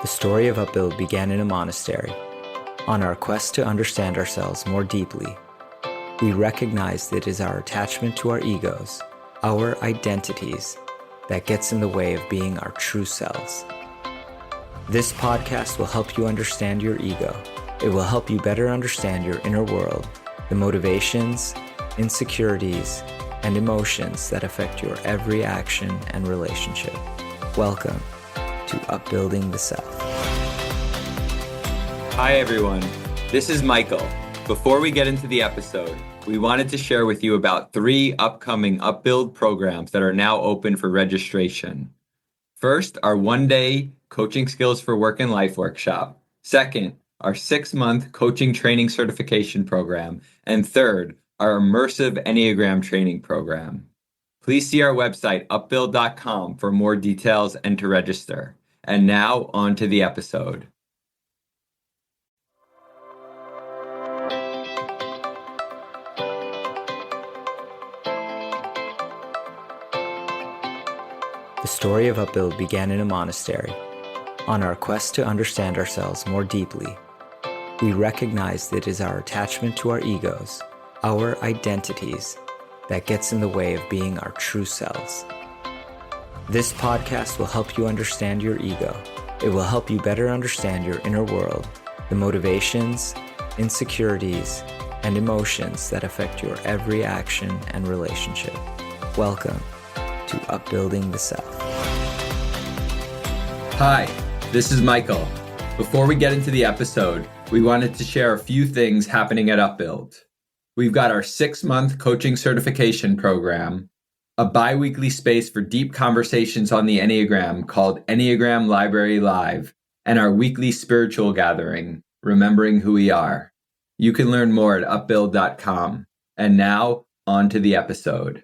The story of Upbuild began in a monastery. On our quest to understand ourselves more deeply, we recognize that it is our attachment to our egos, our identities, that gets in the way of being our true selves. This podcast will help you understand your ego. It will help you better understand your inner world, the motivations, insecurities, and emotions that affect your every action and relationship. Welcome to Upbuilding the Self. Hi everyone, this is Michael. Before we get into the episode, we wanted to share with you about 3 upcoming Upbuild programs that are now open for registration. First, our 1-day Coaching Skills for Work and Life workshop. Second, our 6-month Coaching Training Certification program. And third, our immersive Enneagram training program. Please see our website, upbuild.com, for more details and to register. And now, on to the episode. The story of Upbuild began in a monastery. On our quest to understand ourselves more deeply, we recognize that it is our attachment to our egos, our identities, that gets in the way of being our true selves. This podcast will help you understand your ego. It will help you better understand your inner world, the motivations, insecurities, and emotions that affect your every action and relationship. Welcome to Upbuilding the Self. Hi, this is Michael. Before we get into the episode, we wanted to share a few things happening at Upbuild. We've got our 6-month coaching certification program, a bi-weekly space for deep conversations on the Enneagram called Enneagram Library Live, and our weekly spiritual gathering, Remembering Who We Are. You can learn more at upbuild.com. And now, on to the episode.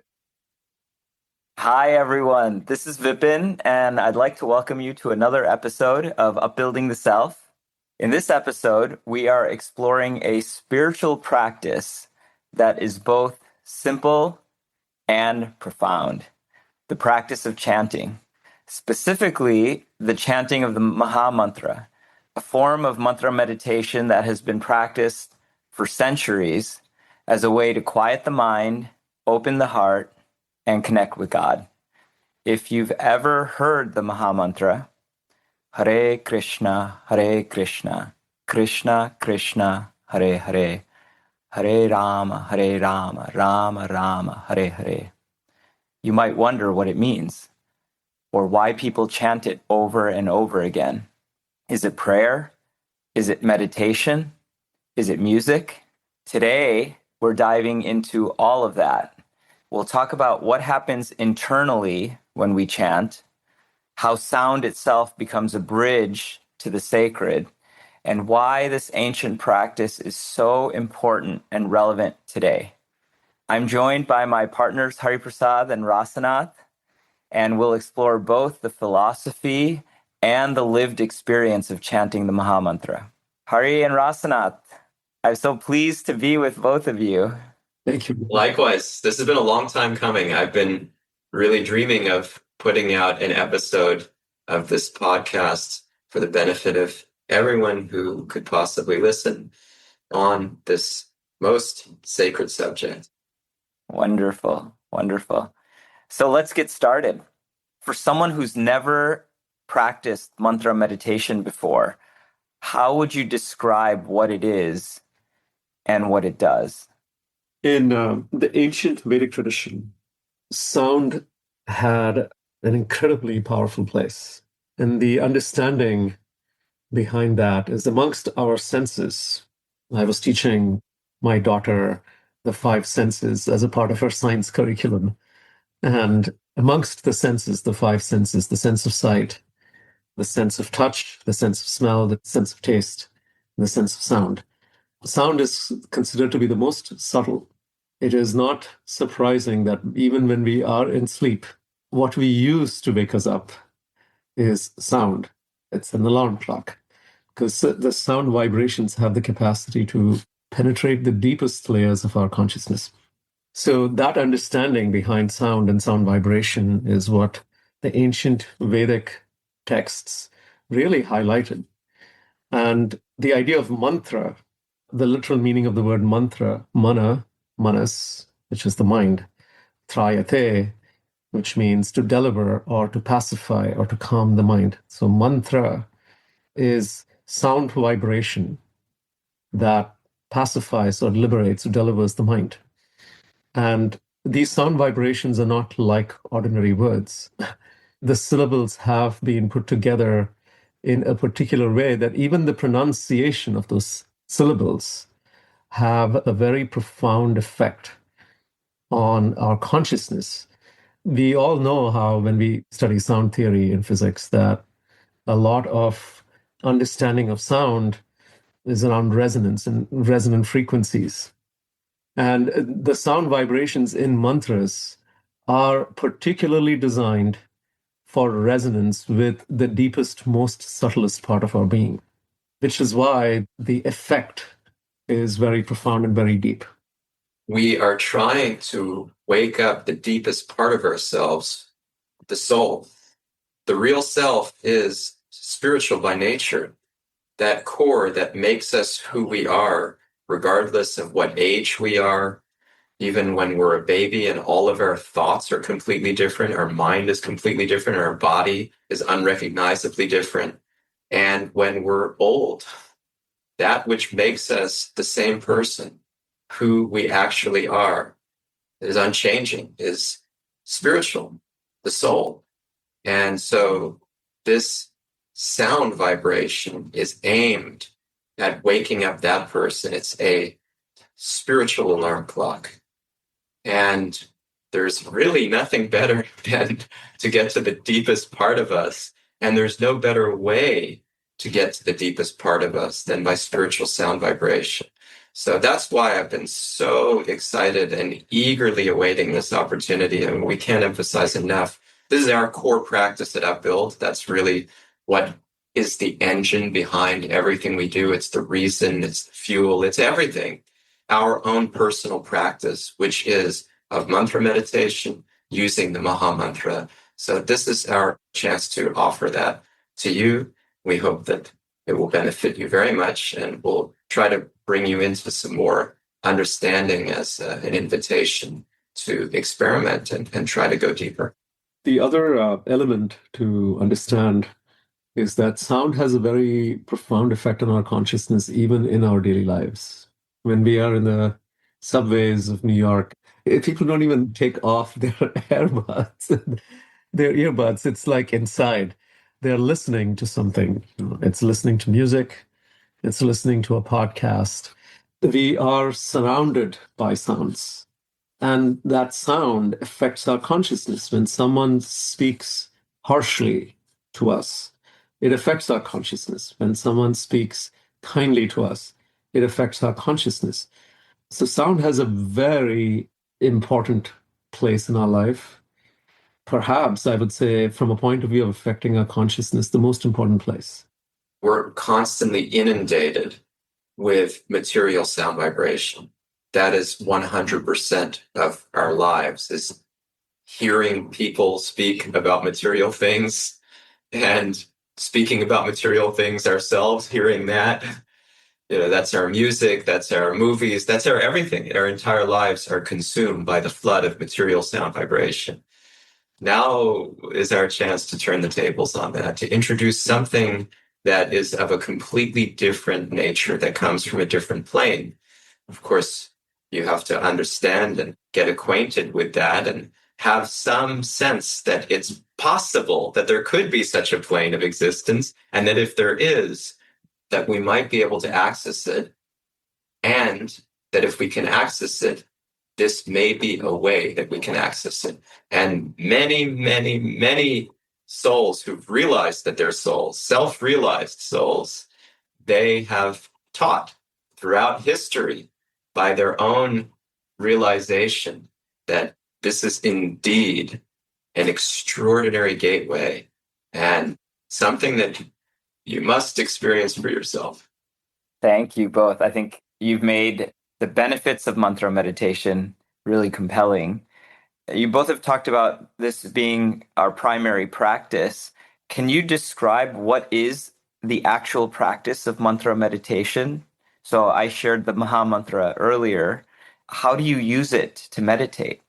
Hi, everyone. This is Vipin, and I'd like to welcome you to another episode of Upbuilding the Self. In this episode, we are exploring a spiritual practice that is both simple and profound, the practice of chanting, specifically the chanting of the Maha-Mantra, a form of mantra meditation that has been practiced for centuries as a way to quiet the mind, open the heart, and connect with God. If you've ever heard the Maha-Mantra, Hare Krishna, Krishna Krishna, Hare Hare, Hare Rama, Rama Rama, Hare Hare, you might wonder what it means, or why people chant it over and over again. Is it prayer? Is it meditation? Is it music? Today, we're diving into all of that. We'll talk about what happens internally when we chant, how sound itself becomes a bridge to the sacred, and why this ancient practice is so important and relevant today. I'm joined by my partners Prasada and Rasanath, and we'll explore both the philosophy and the lived experience of chanting the Maha-Mantra. Hari and Rasanath, I'm so pleased to be with both of you. Thank you. Likewise, this has been a long time coming. I've been really dreaming of putting out an episode of this podcast for the benefit of everyone who could possibly listen on this most sacred subject. Wonderful, wonderful. So let's get started. For someone who's never practiced mantra meditation before, how would you describe what it is and what it does? In the ancient Vedic tradition, sound had an incredibly powerful place. And the understanding behind that is amongst our senses. I was teaching my daughter the 5 senses as a part of her science curriculum. And amongst the senses, the 5 senses, the sense of sight, the sense of touch, the sense of smell, the sense of taste, and the sense of sound. Sound is considered to be the most subtle. It is not surprising that even when we are in sleep, what we use to wake us up is sound. It's an alarm clock, because the sound vibrations have the capacity to penetrate the deepest layers of our consciousness. So that understanding behind sound and sound vibration is what the ancient Vedic texts really highlighted. And the idea of mantra, the literal meaning of the word mantra, manas, which is the mind, trayate, which means to deliver or to pacify or to calm the mind. So mantra is sound vibration that pacifies or liberates or delivers the mind. And these sound vibrations are not like ordinary words. The syllables have been put together in a particular way that even the pronunciation of those syllables have a very profound effect on our consciousness. We all know how, when we study sound theory in physics, that a lot of understanding of sound is around resonance and resonant frequencies. And the sound vibrations in mantras are particularly designed for resonance with the deepest, most subtlest part of our being, which is why the effect is very profound and very deep. We are trying to wake up the deepest part of ourselves, the soul. The real self is spiritual by nature, that core that makes us who we are, regardless of what age we are. Even when we're a baby and all of our thoughts are completely different, our mind is completely different, our body is unrecognizably different. And when we're old, that which makes us the same person, who we actually are, is unchanging, is spiritual, the soul. And so this sound vibration is aimed at waking up that person. It's a spiritual alarm clock. And there's really nothing better than to get to the deepest part of us. And there's no better way to get to the deepest part of us than by spiritual sound vibration. So that's why I've been so excited and eagerly awaiting this opportunity. And we can't emphasize enough. This is our core practice at Upbuild. That's really what is the engine behind everything we do. It's the reason, it's the fuel, it's everything. Our own personal practice, which is of mantra meditation using the Maha-Mantra. So this is our chance to offer that to you. We hope that it will benefit you very much, and we'll try to bring you into some more understanding as an invitation to experiment and try to go deeper. The other element to understand is that sound has a very profound effect on our consciousness, even in our daily lives. When we are in the subways of New York, people don't even take off their earbuds. It's like inside. They're listening to something. It's listening to music. It's listening to a podcast. We are surrounded by sounds. And that sound affects our consciousness. When someone speaks harshly to us, it affects our consciousness. When someone speaks kindly to us, it affects our consciousness. So sound has a very important place in our life. Perhaps I would say, from a point of view of affecting our consciousness, the most important place. We're constantly inundated with material sound vibration. That is 100% of our lives, is hearing people speak about material things and speaking about material things ourselves, hearing that. That's our music, that's our movies, that's our everything. Our entire lives are consumed by the flood of material sound vibration. Now is our chance to turn the tables on that, to introduce something that is of a completely different nature, that comes from a different plane. Of course, you have to understand and get acquainted with that and have some sense that it's possible that there could be such a plane of existence, and that if there is, that we might be able to access it, and that if we can access it, this may be a way that we can access it. And many, many, many souls who've realized that they're souls, self-realized souls, they have taught throughout history by their own realization that this is indeed an extraordinary gateway and something that you must experience for yourself. Thank you both. I think you've made the benefits of mantra meditation really compelling. You both have talked about this being our primary practice. Can you describe what is the actual practice of mantra meditation? So I shared the Maha-Mantra earlier. How do you use it to meditate?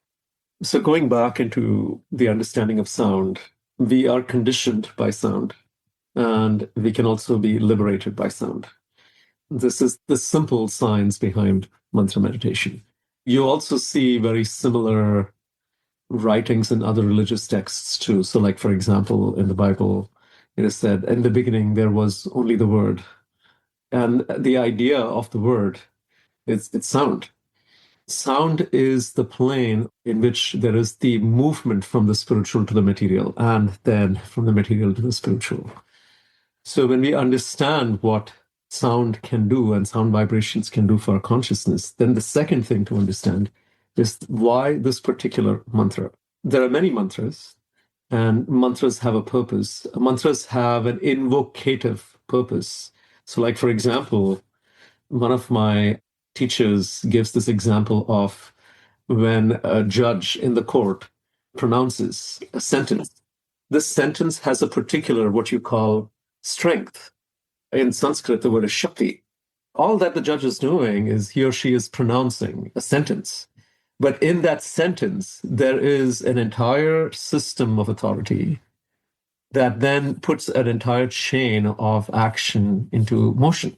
So going back into the understanding of sound, we are conditioned by sound, and we can also be liberated by sound. This is the simple science behind mantra meditation. You also see very similar writings in other religious texts too. So, like, for example, in the Bible, it is said, in the beginning, there was only the word. And the idea of the word is it's sound. Sound is the plane in which there is the movement from the spiritual to the material, and then from the material to the spiritual. So when we understand what sound can do and sound vibrations can do for our consciousness, then the second thing to understand is why this particular mantra. There are many mantras, and mantras have a purpose. Mantras have an invocative purpose. So, like, for example, one of my teachers gives this example of when a judge in the court pronounces a sentence. This sentence has a particular, what you call, strength. In Sanskrit, the word is Shakti. All that the judge is doing is he or she is pronouncing a sentence. But in that sentence, there is an entire system of authority that then puts an entire chain of action into motion.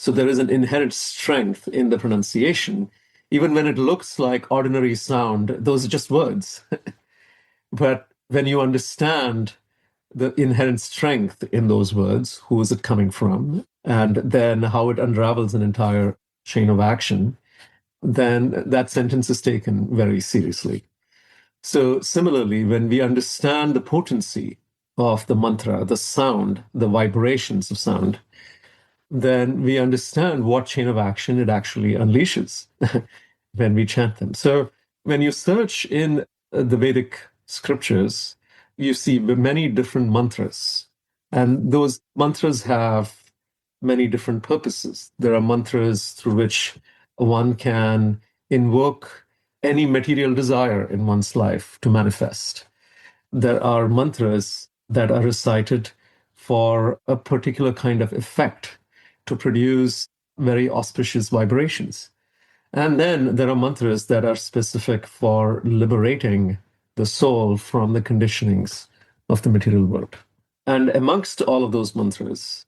So there is an inherent strength in the pronunciation. Even when it looks like ordinary sound, those are just words. But when you understand the inherent strength in those words, who is it coming from, and then how it unravels an entire chain of action, then that sentence is taken very seriously. So similarly, when we understand the potency of the mantra, the sound, the vibrations of sound, then we understand what chain of action it actually unleashes when we chant them. So when you search in the Vedic scriptures, you see many different mantras, and those mantras have many different purposes. There are mantras through which one can invoke any material desire in one's life to manifest. There are mantras that are recited for a particular kind of effect to produce very auspicious vibrations. And then there are mantras that are specific for liberating the soul from the conditionings of the material world. And amongst all of those mantras,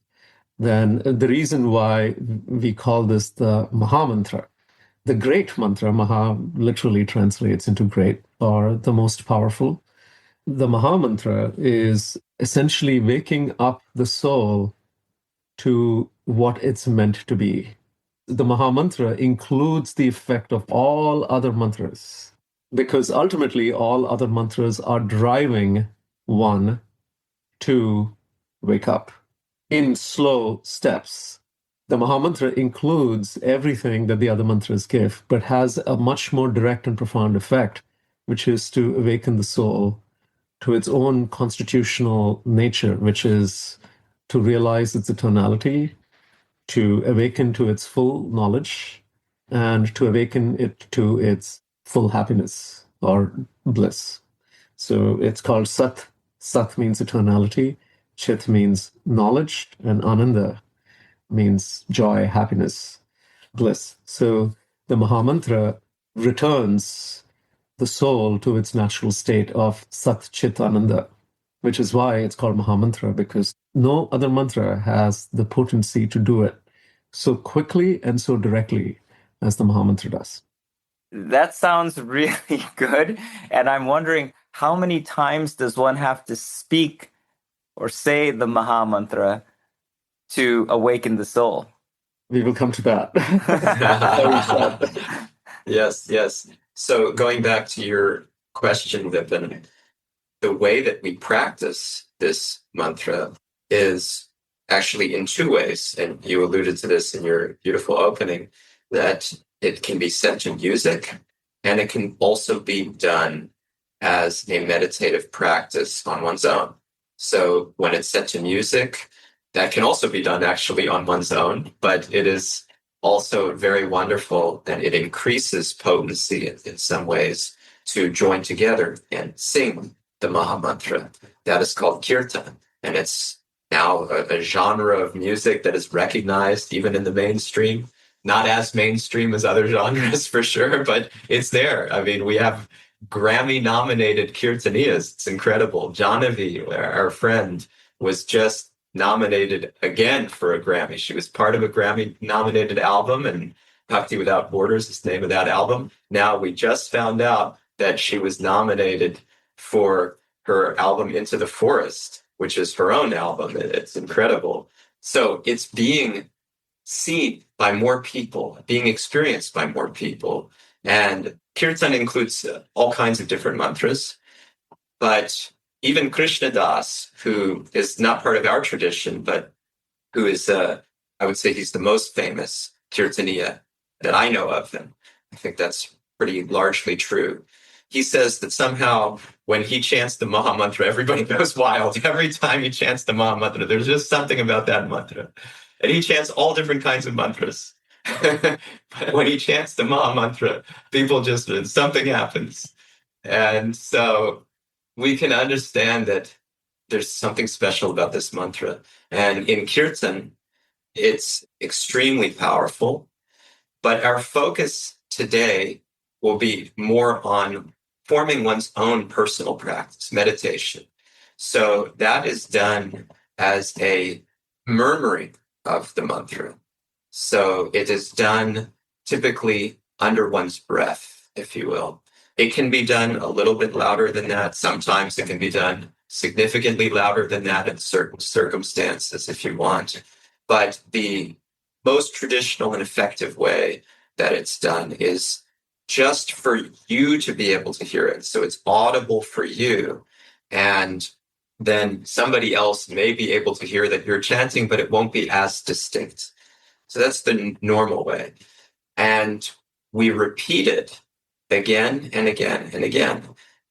then the reason why we call this the Maha-Mantra, the great mantra, Maha literally translates into great or the most powerful. The Maha-Mantra is essentially waking up the soul to what it's meant to be. The Maha-Mantra includes the effect of all other mantras, because ultimately all other mantras are driving one to wake up in slow steps. The Maha-Mantra includes everything that the other mantras give, but has a much more direct and profound effect, which is to awaken the soul to its own constitutional nature, which is to realize its eternality, to awaken to its full knowledge, and to awaken it to its full happiness or bliss. So it's called Sat. Sat means eternality, Chit means knowledge, and Ananda means joy, happiness, bliss. So the Maha-Mantra returns the soul to its natural state of Sat Chit Ananda, which is why it's called Maha-Mantra, because no other mantra has the potency to do it so quickly and so directly as the Maha-Mantra does. That sounds really good. And I'm wondering, how many times does one have to speak or say the Maha-Mantra to awaken the soul? We will come to that. Yes. So going back to your question, Vipin, the way that we practice this mantra is actually in two ways. And you alluded to this in your beautiful opening, that it can be set to music, and it can also be done as a meditative practice on one's own. So when it's set to music, that can also be done actually on one's own, but it is also very wonderful that it increases potency in some ways to join together and sing the Maha-Mantra. That is called kirtan. and it's now a genre of music that is recognized even in the mainstream. Not as mainstream as other genres for sure, but it's there. I mean, we have Grammy-nominated kirtaniyas. It's incredible. Jahnavi, our friend, was just nominated again for a Grammy. She was part of a Grammy-nominated album, and Bhakti Without Borders is the name of that album. Now we just found out that she was nominated for her album Into the Forest, which is her own album. It's incredible. So it's being seen by more people, being experienced by more people. And Kirtan includes all kinds of different mantras. But even Krishna Das, who is not part of our tradition, but who is, I would say he's the most famous Kirtaniya that I know of. And I think that's pretty largely true. He says that somehow when he chants the Maha-Mantra, everybody goes wild. Every time he chants the Maha-Mantra, there's just something about that mantra. And he chants all different kinds of mantras. But when he chants the Maha-Mantra, people just, something happens. And so we can understand that there's something special about this mantra. And in Kirtan, it's extremely powerful. But our focus today will be more on forming one's own personal practice, meditation. So that is done as a murmuring of the mantra. So it is done typically under one's breath, if you will. It can be done a little bit louder than that. Sometimes it can be done significantly louder than that in certain circumstances, if you want. But the most traditional and effective way that it's done is just for you to be able to hear it. So it's audible for you. And then somebody else may be able to hear that you're chanting, but it won't be as distinct. So that's the normal way. And we repeat it again and again and again.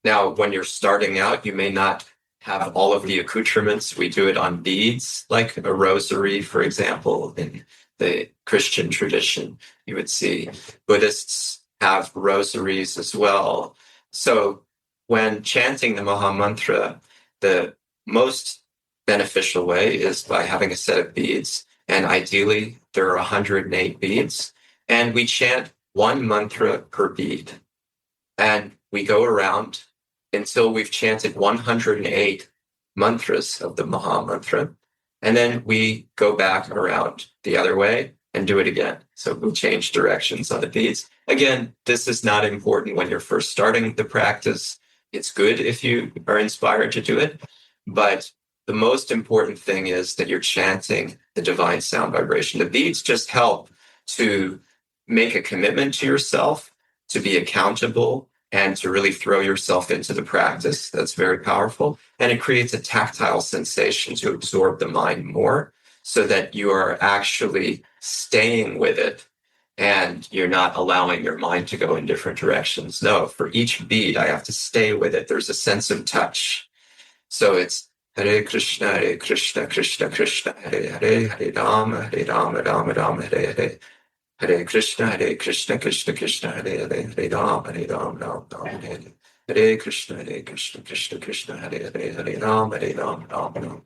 Now, when you're starting out, you may not have all of the accoutrements. We do it on beads, like a rosary, for example, in the Christian tradition. You would see Buddhists have rosaries as well. So when chanting the Maha-Mantra, the most beneficial way is by having a set of beads. And ideally, there are 108 beads. And we chant one mantra per bead. And we go around until we've chanted 108 mantras of the Maha-Mantra. And then we go back around the other way and do it again. So we change directions on the beads. Again, this is not important when you're first starting the practice. It's good if you are inspired to do it. But the most important thing is that you're chanting the divine sound vibration. The beads just help to make a commitment to yourself, to be accountable, and to really throw yourself into the practice. That's very powerful. And it creates a tactile sensation to absorb the mind more so that you are actually staying with it and you're not allowing your mind to go in different directions. No, for each bead, I have to stay with it. There's a sense of touch. So it's Hare Krishna, Krishna Krishna, Hare Hare, Hare Rama, Rama Rama, Hare Hare. Hare Krishna, Krishna Krishna, Hare Hare, Hare Rama, Rama Rama, Hare Hare. Hare Krishna, Krishna, Hare Hare, Hare Rama, Rama.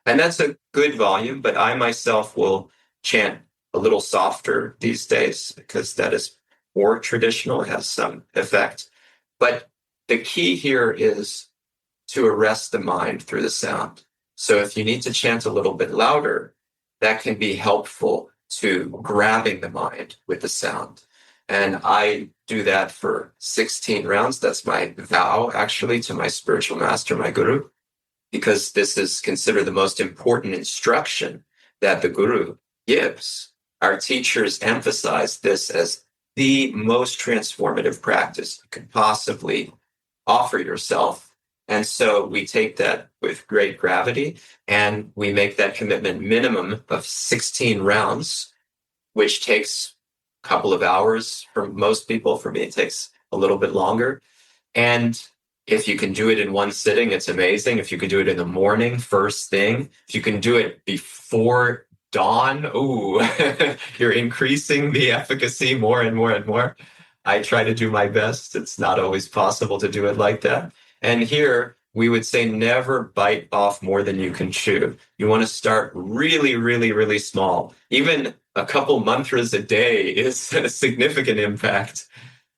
And that's a good volume, but I myself will chant a little softer these days because that is more traditional, it has some effect. But the key here is to arrest the mind through the sound. So if you need to chant a little bit louder, that can be helpful to grabbing the mind with the sound. And I do that for 16 rounds. That's my vow, actually, to my spiritual master, my guru, because this is considered the most important instruction that the guru gives. Our teachers emphasize this as the most transformative practice you could possibly offer yourself. And so we take that with great gravity and we make that commitment minimum of 16 rounds, which takes a couple of hours for most people. For me, it takes a little bit longer. And if you can do it in one sitting, it's amazing. If you can do it in the morning, first thing, if you can do it before dawn, you're increasing the efficacy more and more and more. I try to do my best. It's not always possible to do it like that. And here we would say never bite off more than you can chew. You want to start really, really, really small. Even a couple mantras a day is a significant impact.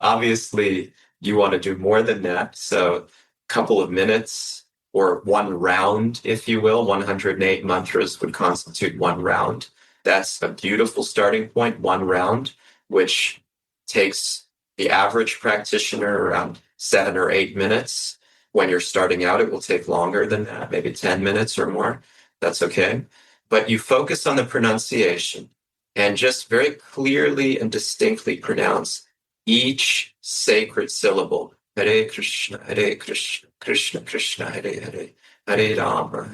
Obviously, you want to do more than that. So a couple of minutes or one round, if you will, 108 mantras would constitute one round. That's a beautiful starting point, one round, which takes the average practitioner around 7 or 8 minutes. When you're starting out, it will take longer than that, maybe 10 minutes or more. That's okay. But you focus on the pronunciation and just very clearly and distinctly pronounce each sacred syllable. Hare Krishna, Krishna Krishna, Hare Hare, Hare Rama,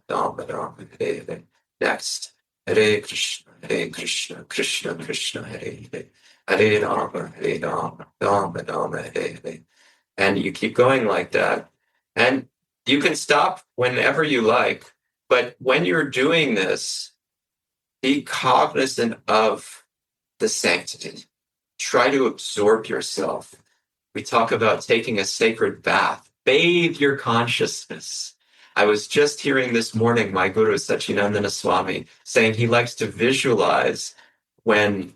Rama Rama, Hare Hare. Next, Hare Krishna, Krishna Krishna, Hare Hare, Hare Rama, Rama Rama, Hare Hare. And you keep going like that. And you can stop whenever you like. But when you're doing this, be cognizant of the sanctity. Try to absorb yourself. We talk about taking a sacred bath. Bathe your consciousness. I was just hearing this morning my guru, Sachinandana Swami, saying he likes to visualize when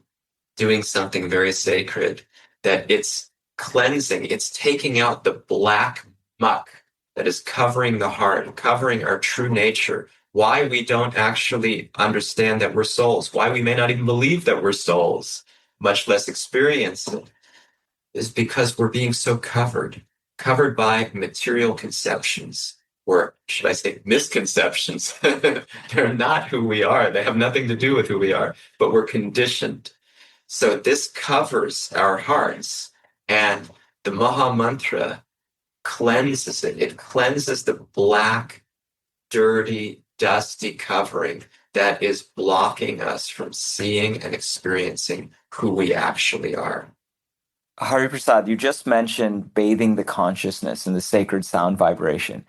doing something very sacred, that it's cleansing, it's taking out the black muck that is covering the heart, covering our true nature, why we don't actually understand that we're souls, why we may not even believe that we're souls, much less experience it, is because we're being so covered by material conceptions, or should I say misconceptions. They're not who we are. They have nothing to do with who we are, but we're conditioned. So this covers our hearts, and the Maha-Mantra cleanses it. It cleanses the black, dirty, dusty covering that is blocking us from seeing and experiencing who we actually are. Hari Prasad, you just mentioned bathing the consciousness in the sacred sound vibration.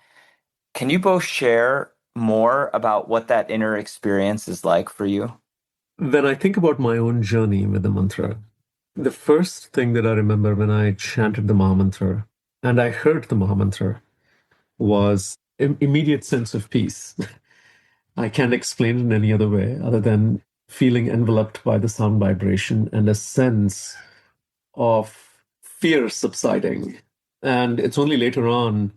Can you both share more about what that inner experience is like for you? When I think about my own journey with the mantra, the first thing that I remember when I chanted the Maha-Mantra and I heard the Maha-Mantra was an immediate sense of peace. I can't explain it in any other way other than feeling enveloped by the sound vibration and a sense of fear subsiding. And it's only later on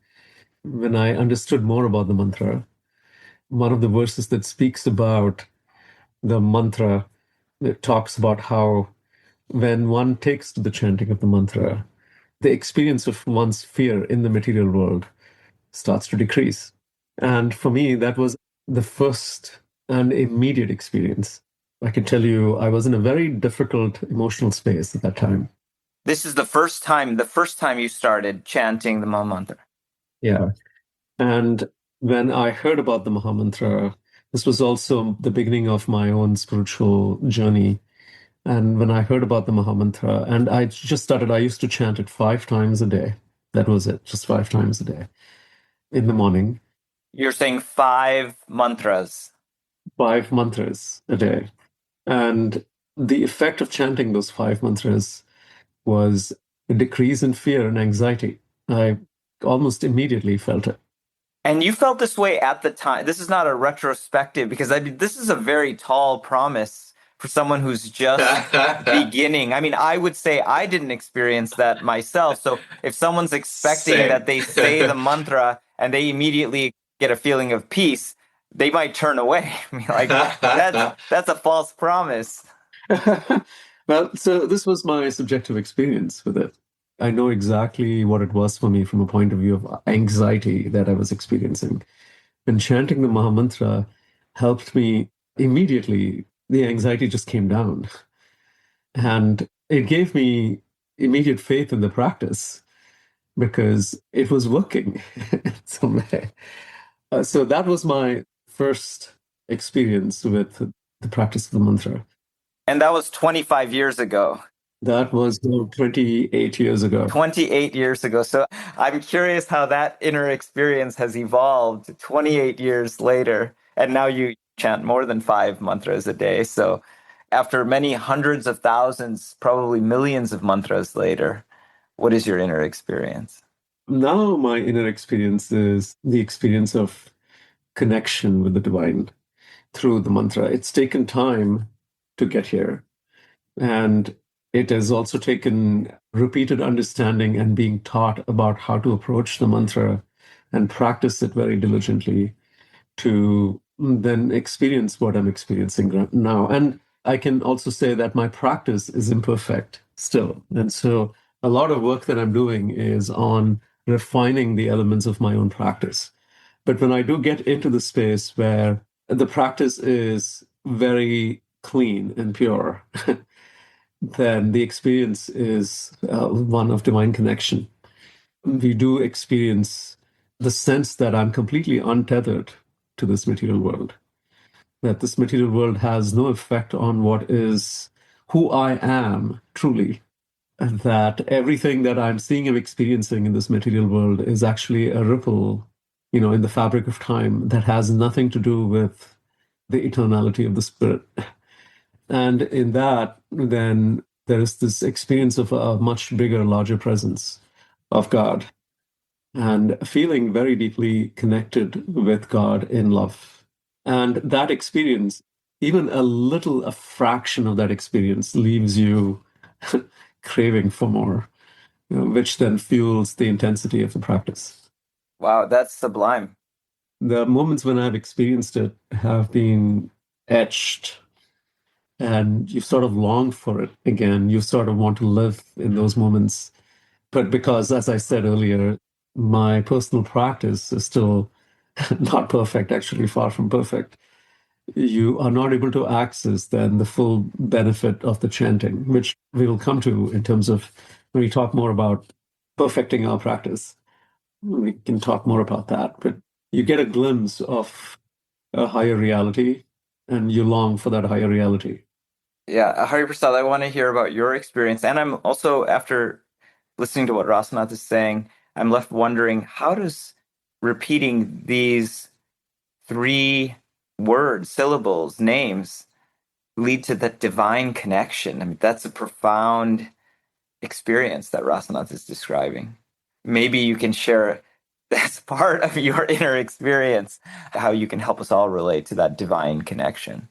when I understood more about the mantra, one of the verses that speaks about the mantra, it talks about how when one takes to the chanting of the mantra, the experience of one's fear in the material world starts to decrease. And for me, that was the first and immediate experience. I can tell you, I was in a very difficult emotional space at that time. This is the first time you started chanting the Maha-Mantra. Yeah. And when I heard about the Maha-Mantra, this was also the beginning of my own spiritual journey. And when I heard about the Maha-Mantra, and I used to chant it 5 times a day. That was it, just 5 times a day in the morning. You're saying 5 mantras. 5 mantras a day. And the effect of chanting those 5 mantras was a decrease in fear and anxiety. I almost immediately felt it. And you felt this way at the time. This is not a retrospective, because this is a very tall promise for someone who's just beginning. I mean, I would say I didn't experience that myself. So if someone's expecting Same. that they say the mantra and they immediately get a feeling of peace, they might turn away. I mean, like, that's a false promise. Well, so this was my subjective experience with it. I know exactly what it was for me from a point of view of anxiety that I was experiencing. And chanting the Maha-Mantra helped me immediately. The anxiety just came down. And it gave me immediate faith in the practice because it was working in some way. So that was my first experience with the practice of the mantra. And that was 25 years ago. That was 28 years ago. 28 years ago. So I'm curious how that inner experience has evolved 28 years later. And now you chant more than 5 mantras a day. So after many hundreds of thousands, probably millions of mantras later, what is your inner experience? Now my inner experience is the experience of connection with the divine through the mantra. It's taken time to get here. And it has also taken repeated understanding and being taught about how to approach the mantra and practice it very diligently to then experience what I'm experiencing now. And I can also say that my practice is imperfect still. And so a lot of work that I'm doing is on refining the elements of my own practice. But when I do get into the space where the practice is very clean and pure, then the experience is one of divine connection. We do experience the sense that I'm completely untethered to this material world, that this material world has no effect on what is who I am truly, and that everything that I'm seeing and experiencing in this material world is actually a ripple, in the fabric of time that has nothing to do with the eternality of the spirit. And in that, then there is this experience of a much bigger, larger presence of God and feeling very deeply connected with God in love. And that experience, even a fraction of that experience leaves you craving for more, which then fuels the intensity of the practice. Wow, that's sublime. The moments when I've experienced it have been etched, and you sort of long for it again. You sort of want to live in those moments. But because, as I said earlier, my personal practice is still not perfect, actually far from perfect, you are not able to access then the full benefit of the chanting, which we will come to in terms of when we talk more about perfecting our practice. We can talk more about that, but you get a glimpse of a higher reality and you long for that higher reality. Yeah, Hari Prasad, I want to hear about your experience. And I'm also, after listening to what Rasanath is saying, I'm left wondering, how does repeating these 3 words, syllables, names, lead to that divine connection? I mean, that's a profound experience that Rasanath is describing. Maybe you can share as part of your inner experience how you can help us all relate to that divine connection.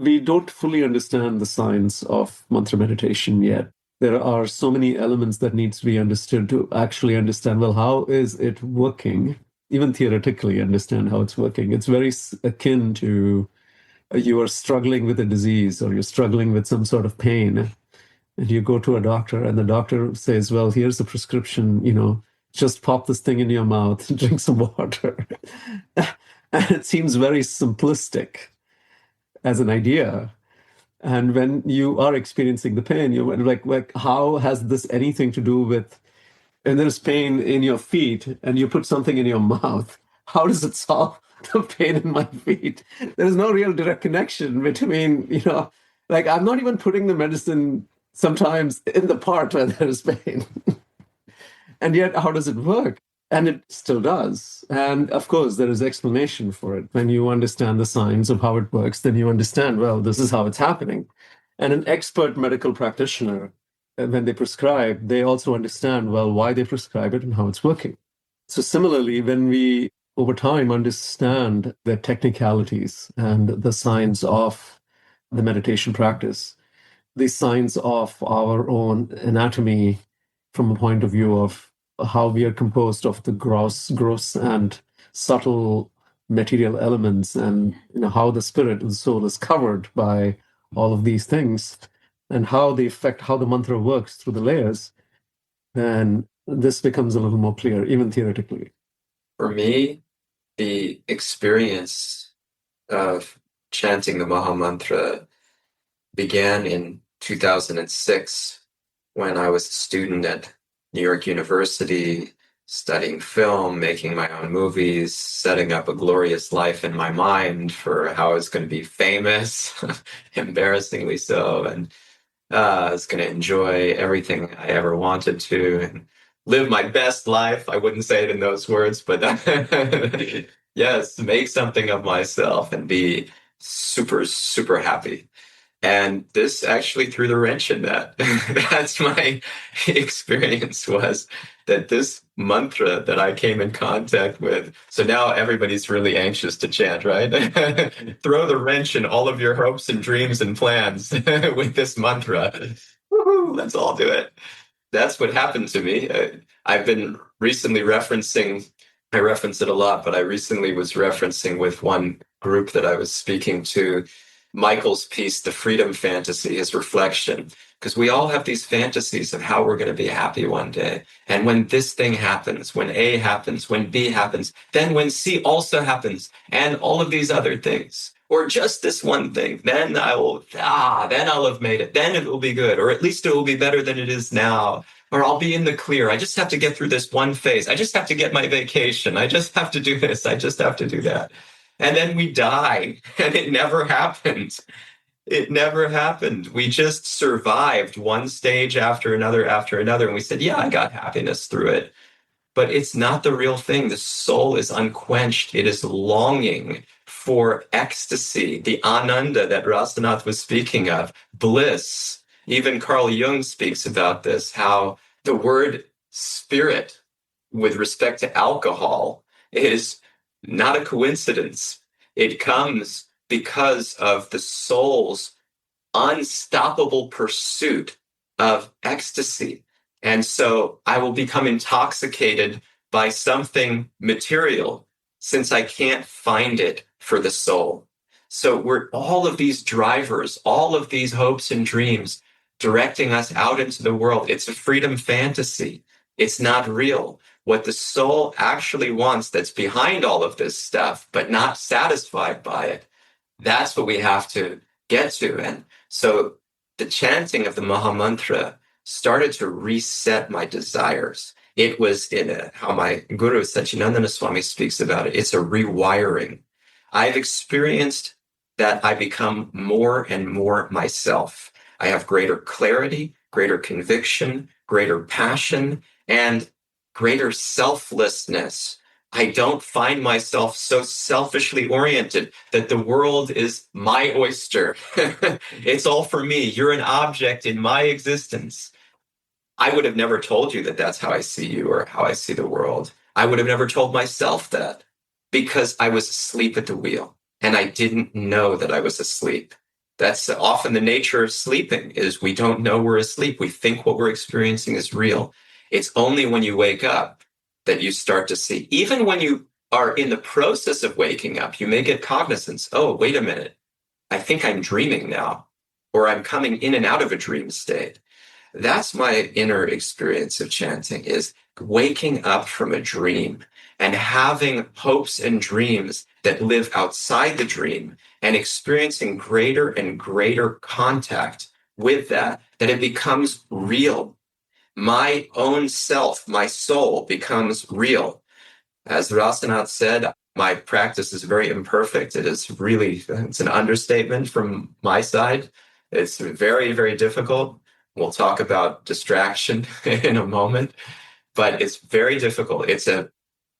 We don't fully understand the science of mantra meditation yet. There are so many elements that needs to be understood to actually understand, well, how is it working? Even theoretically understand how it's working. It's very akin to you are struggling with a disease or you're struggling with some sort of pain, and you go to a doctor and the doctor says, well, here's the prescription, just pop this thing in your mouth and drink some water. And it seems very simplistic as an idea. And when you are experiencing the pain, you're like, how has this anything to do with, and there's pain in your feet and you put something in your mouth, how does it solve the pain in my feet? There's no real direct connection between, I'm not even putting the medicine sometimes in the part where there's pain. And yet, how does it work? And it still does. And of course, there is explanation for it. When you understand the science of how it works, then you understand, well, this is how it's happening. And an expert medical practitioner, when they prescribe, they also understand, well, why they prescribe it and how it's working. So similarly, when we, over time, understand the technicalities and the science of the meditation practice, the science of our own anatomy from a point of view of how we are composed of the gross and subtle material elements, and how the spirit and soul is covered by all of these things, and how they affect how the mantra works through the layers, then this becomes a little more clear, even theoretically. For me, the experience of chanting the Maha-Mantra began in 2006 when I was a student at New York University, studying film, making my own movies, setting up a glorious life in my mind for how I was going to be famous, embarrassingly so, and I was going to enjoy everything I ever wanted to and live my best life. I wouldn't say it in those words, but yes, make something of myself and be super, super happy. And this actually threw the wrench in that. That's my experience, was that this mantra that I came in contact with. So now everybody's really anxious to chant, right? Throw the wrench in all of your hopes and dreams and plans with this mantra. Woohoo, let's all do it. That's what happened to me. I've been recently I reference it a lot, but I recently was referencing with one group that I was speaking to Michael's piece, The Freedom Fantasy, his reflection, because we all have these fantasies of how we're going to be happy one day. And when this thing happens, when A happens, when B happens, then when C also happens, and all of these other things, or just this one thing, then I'll have made it. Then it will be good, or at least it will be better than it is now. Or I'll be in the clear. I just have to get through this one phase. I just have to get my vacation. I just have to do this. I just have to do that. And then we die, and it never happened. It never happened. We just survived one stage after another, and we said, yeah, I got happiness through it. But it's not the real thing. The soul is unquenched. It is longing for ecstasy, the ananda that Rasanath was speaking of, bliss. Even Carl Jung speaks about this, how the word spirit with respect to alcohol is not a coincidence. It comes because of the soul's unstoppable pursuit of ecstasy. And so I will become intoxicated by something material since I can't find it for the soul. So we're all of these drivers, all of these hopes and dreams directing us out into the world. It's a freedom fantasy. It's not real. What the soul actually wants, that's behind all of this stuff, but not satisfied by it, that's what we have to get to. And so the chanting of the Maha-Mantra started to reset my desires. It was how my guru, Satchidananda Swami, speaks about it. It's a rewiring. I've experienced that I become more and more myself. I have greater clarity, greater conviction, greater passion, and greater selflessness. I don't find myself so selfishly oriented that the world is my oyster. It's all for me. You're an object in my existence. I would have never told you that that's how I see you or how I see the world. I would have never told myself that because I was asleep at the wheel and I didn't know that I was asleep. That's often the nature of sleeping, is we don't know we're asleep. We think what we're experiencing is real. It's only when you wake up that you start to see. Even when you are in the process of waking up, you may get cognizance. Oh, wait a minute. I think I'm dreaming now, or I'm coming in and out of a dream state. That's my inner experience of chanting, is waking up from a dream and having hopes and dreams that live outside the dream and experiencing greater and greater contact with that it becomes real. My own self, my soul becomes real. As Rasanath said, my practice is very imperfect. It's an understatement from my side. It's very, very difficult. We'll talk about distraction in a moment, but it's very difficult. It's a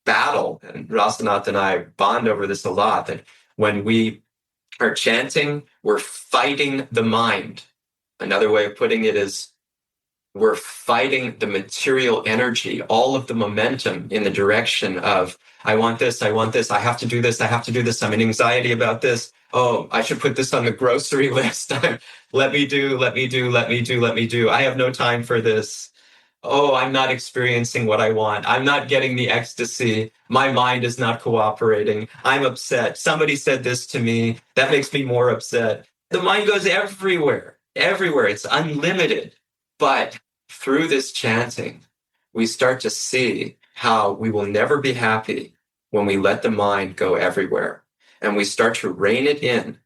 battle, and Rasanath and I bond over this a lot, that when we are chanting, we're fighting the mind. Another way of putting it is we're fighting the material energy, all of the momentum in the direction of, I want this, I have to do this, I'm in anxiety about this. Oh, I should put this on the grocery list. Let me do. I have no time for this. Oh, I'm not experiencing what I want. I'm not getting the ecstasy. My mind is not cooperating. I'm upset. Somebody said this to me. That makes me more upset. The mind goes everywhere. It's unlimited. But through this chanting, we start to see how we will never be happy when we let the mind go everywhere. And we start to rein it in.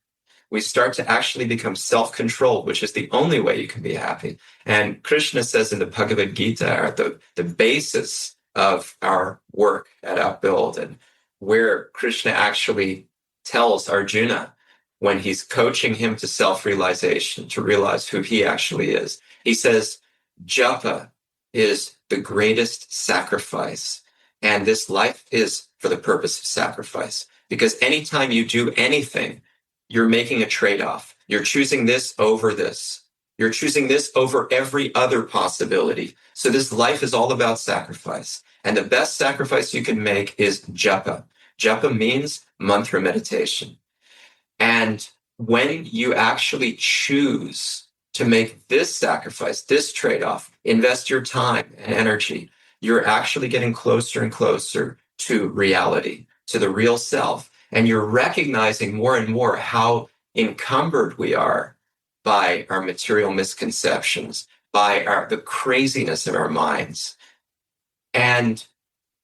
We start to actually become self-controlled, which is the only way you can be happy. And Krishna says in the Bhagavad Gita, the basis of our work at Upbuild, and where Krishna actually tells Arjuna when he's coaching him to self-realization, to realize who he actually is. He says, Japa is the greatest sacrifice. And this life is for the purpose of sacrifice. Because anytime you do anything, you're making a trade-off. You're choosing this over this. You're choosing this over every other possibility. So this life is all about sacrifice. And the best sacrifice you can make is japa. Japa means mantra meditation. And when you actually choose to make this sacrifice, this trade-off, invest your time and energy, you're actually getting closer and closer to reality, to the real self. And you're recognizing more and more how encumbered we are by our material misconceptions, by the craziness of our minds. And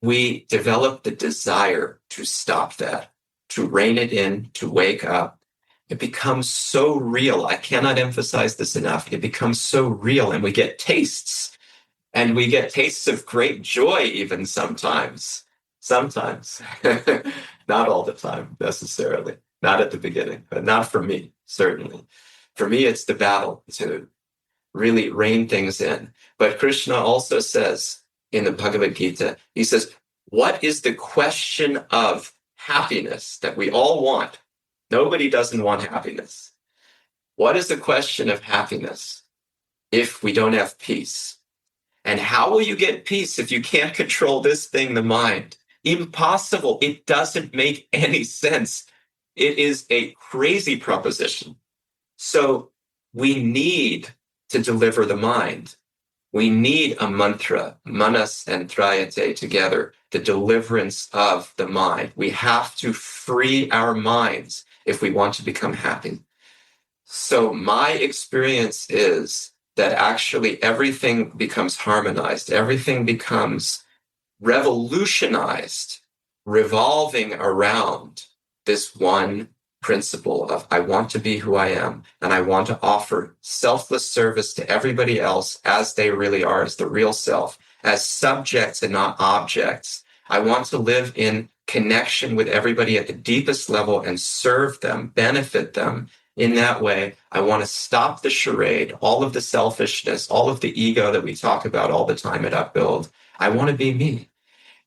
we develop the desire to stop that, to rein it in, to wake up. It becomes so real. I cannot emphasize this enough. It becomes so real, and we get tastes. And we get tastes of great joy even sometimes. Sometimes. Not all the time, necessarily. Not at the beginning, but not for me, certainly. For me, it's the battle to really rein things in. But Krishna also says in the Bhagavad Gita, he says, what is the question of happiness that we all want? Nobody doesn't want happiness. What is the question of happiness if we don't have peace? And how will you get peace if you can't control this thing, the mind? Impossible. It doesn't make any sense. It is a crazy proposition. So we need to deliver the mind. We need a mantra, manas and trayate together, the deliverance of the mind. We have to free our minds if we want to become happy. So my experience is that actually everything becomes harmonized, everything becomes revolutionized, revolving around this one principle of I want to be who I am, and I want to offer selfless service to everybody else as they really are, as the real self, as subjects and not objects. I want to live in connection with everybody at the deepest level and serve them, benefit them. In that way, I want to stop the charade, all of the selfishness, all of the ego that we talk about all the time at Upbuild. I want to be me.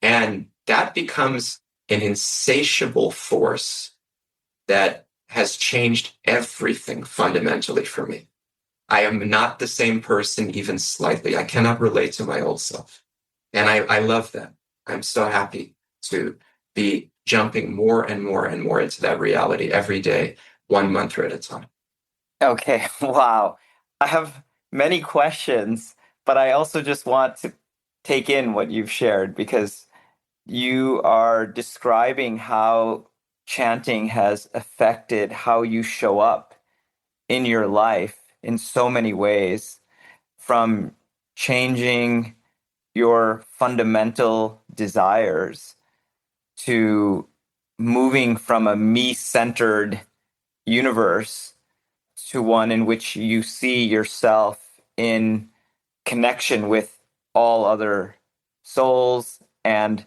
And that becomes an insatiable force that has changed everything fundamentally for me. I am not the same person even slightly. I cannot relate to my old self. And I love that. I'm so happy to be jumping more and more and more into that reality every day, one mantra at a time. Okay, wow. I have many questions, but I also just want to take in what you've shared because you are describing how chanting has affected how you show up in your life in so many ways, from changing your fundamental desires to moving from a me-centered universe to one in which you see yourself in connection with all other souls and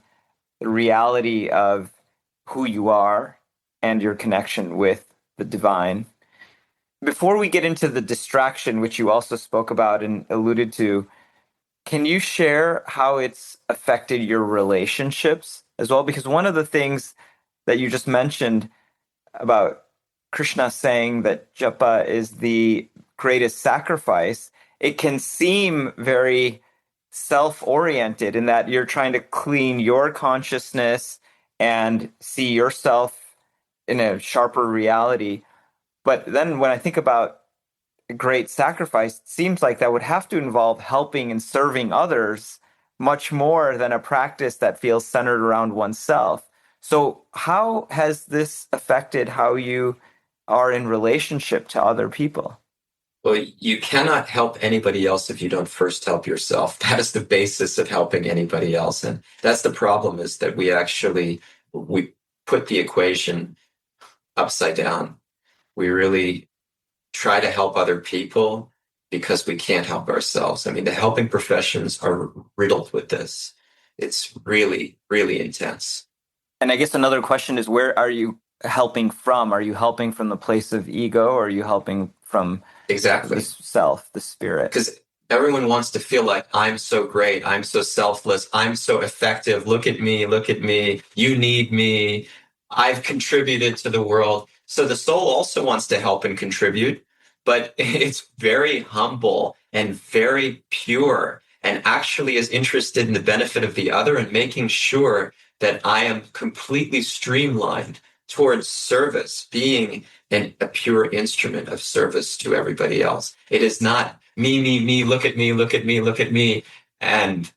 the reality of who you are and your connection with the divine. Before we get into the distraction, which you also spoke about and alluded to, can you share how it's affected your relationships as well? Because one of the things that you just mentioned about Krishna saying that japa is the greatest sacrifice, it can seem very self-oriented in that you're trying to clean your consciousness and see yourself in a sharper reality. But then when I think about a great sacrifice, it seems like that would have to involve helping and serving others much more than a practice that feels centered around oneself. So how has this affected how you are in relationship to other people? Well, you cannot help anybody else if you don't first help yourself. That is the basis of helping anybody else. And that's the problem, is that we put the equation upside down. We really try to help other people because we can't help ourselves. I mean, the helping professions are riddled with this. It's really, really intense. And I guess another question is, where are you helping from? Are you helping from the place of ego, or are you helping from exactly the self, the spirit? Because everyone wants to feel like I'm so great, I'm so selfless, I'm so effective. Look at me, you need me. I've contributed to the world. So the soul also wants to help and contribute, but it's very humble and very pure and actually is interested in the benefit of the other and making sure that I am completely streamlined towards service, being a pure instrument of service to everybody else. It is not me, look at me, look at me, look at me, and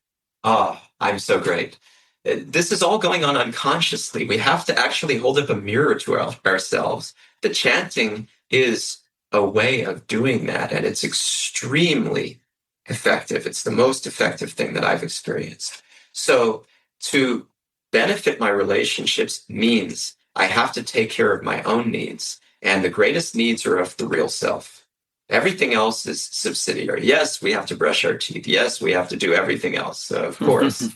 oh, I'm so great. This is all going on unconsciously. We have to actually hold up a mirror to ourselves. The chanting is a way of doing that, and it's extremely effective. It's the most effective thing that I've experienced. So to benefit my relationships means I have to take care of my own needs, and the greatest needs are of the real self. Everything else is subsidiary. Yes, we have to brush our teeth. Yes, we have to do everything else, of course.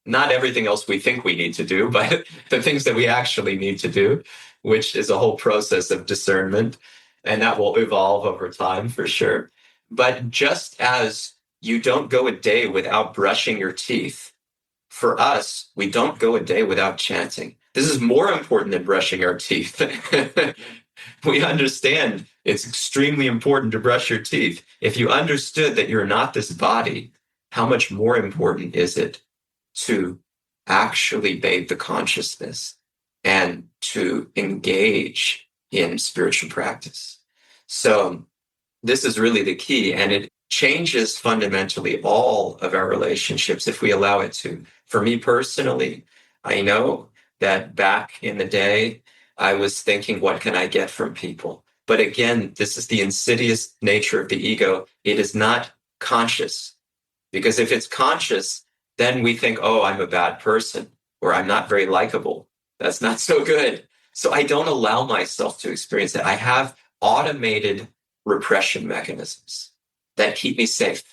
Not everything else we think we need to do, but the things that we actually need to do, which is a whole process of discernment, and that will evolve over time for sure. But just as you don't go a day without brushing your teeth, for us, we don't go a day without chanting. This is more important than brushing our teeth. We understand it's extremely important to brush your teeth. If you understood that you're not this body, how much more important is it to actually bathe the consciousness and to engage in spiritual practice? So this is really the key, and it changes fundamentally all of our relationships if we allow it to. For me personally, I know that back in the day, I was thinking, what can I get from people? But again, this is the insidious nature of the ego. It is not conscious, because if it's conscious, then we think, oh, I'm a bad person, or I'm not very likable. That's not so good. So I don't allow myself to experience that. I have automated repression mechanisms that keep me safe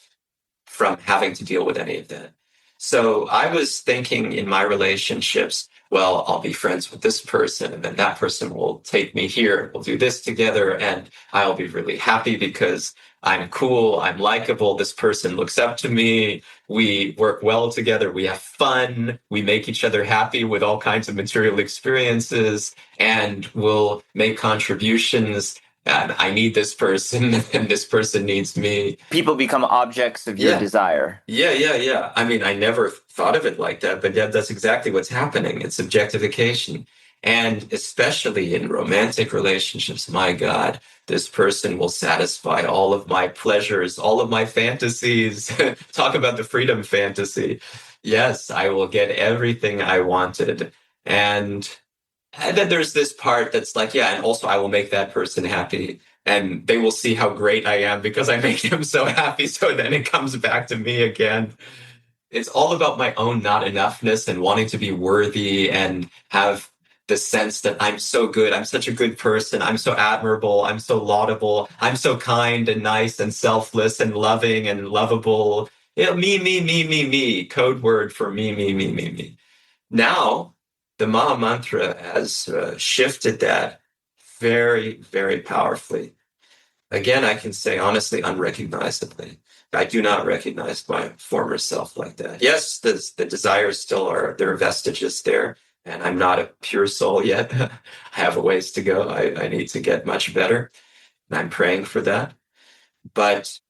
from having to deal with any of that. So I was thinking in my relationships, well, I'll be friends with this person, and then that person will take me here. We'll do this together, and I'll be really happy because I'm cool, I'm likable, this person looks up to me, we work well together, we have fun, we make each other happy with all kinds of material experiences, and we'll make contributions. And I need this person, and this person needs me. People become objects of your desire. Yeah. I mean, I never thought of it like that, but yeah, that's exactly what's happening. It's objectification. And especially in romantic relationships, my God, this person will satisfy all of my pleasures, all of my fantasies. Talk about the freedom fantasy. Yes, I will get everything I wanted. And then there's this part that's like, yeah, and also I will make that person happy, and they will see how great I am because I make them so happy. So then it comes back to me again. It's all about my own not enoughness and wanting to be worthy and have the sense that I'm so good. I'm such a good person. I'm so admirable. I'm so laudable. I'm so kind and nice and selfless and loving and lovable. Me. Code word for me. Now, the Maha-Mantra has shifted that very, very powerfully. Again, I can say honestly, unrecognizably. I do not recognize my former self like that. Yes, the desires still are, there are vestiges there, and I'm not a pure soul yet. I have a ways to go. I need to get much better, and I'm praying for that. But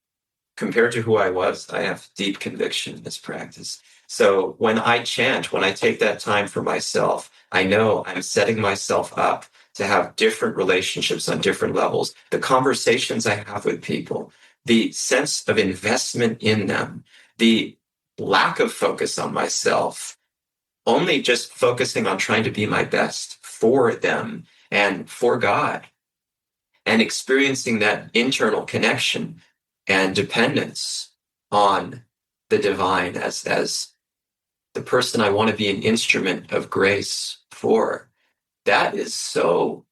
compared to who I was, I have deep conviction in this practice. So when I chant, when I take that time for myself, I know I'm setting myself up to have different relationships on different levels. The conversations I have with people, the sense of investment in them, the lack of focus on myself, only just focusing on trying to be my best for them and for God, and experiencing that internal connection and dependence on the divine as the person I want to be an instrument of grace for. That is so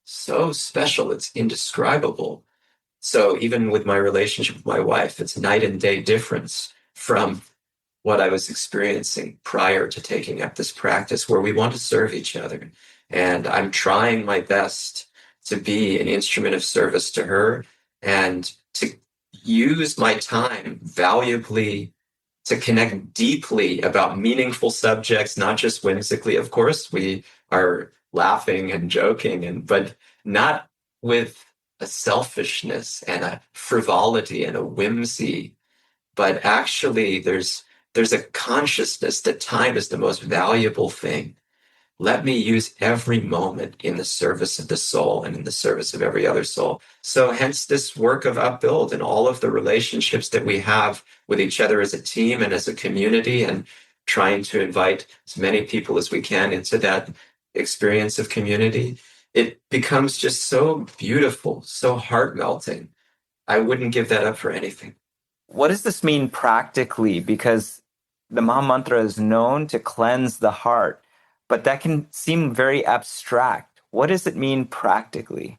special. It's indescribable. So even with my relationship with my wife, it's night and day difference from what I was experiencing prior to taking up this practice, where we want to serve each other. And I'm trying my best to be an instrument of service to her and to use my time valuably, to connect deeply about meaningful subjects, not just whimsically. Of course, we are laughing and joking, but not with a selfishness and a frivolity and a whimsy, but actually there's a consciousness that time is the most valuable thing. Let me use every moment in the service of the soul and in the service of every other soul. So hence this work of Upbuild and all of the relationships that we have with each other as a team and as a community, and trying to invite as many people as we can into that experience of community. It becomes just so beautiful, so heart-melting. I wouldn't give that up for anything. What does this mean practically? Because the Maha-Mantra is known to cleanse the heart, but that can seem very abstract. What does it mean practically?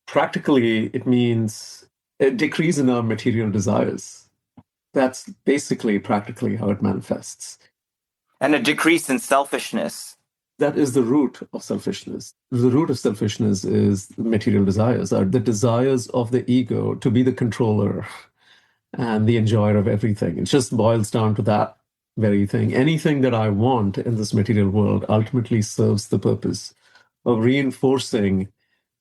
Practically, it means a decrease in our material desires. That's basically practically how it manifests. And a decrease in selfishness. That is the root of selfishness. The root of selfishness is material desires, are the desires of the ego to be the controller and the enjoyer of everything. It just boils down to that very thing. Anything that I want in this material world ultimately serves the purpose of reinforcing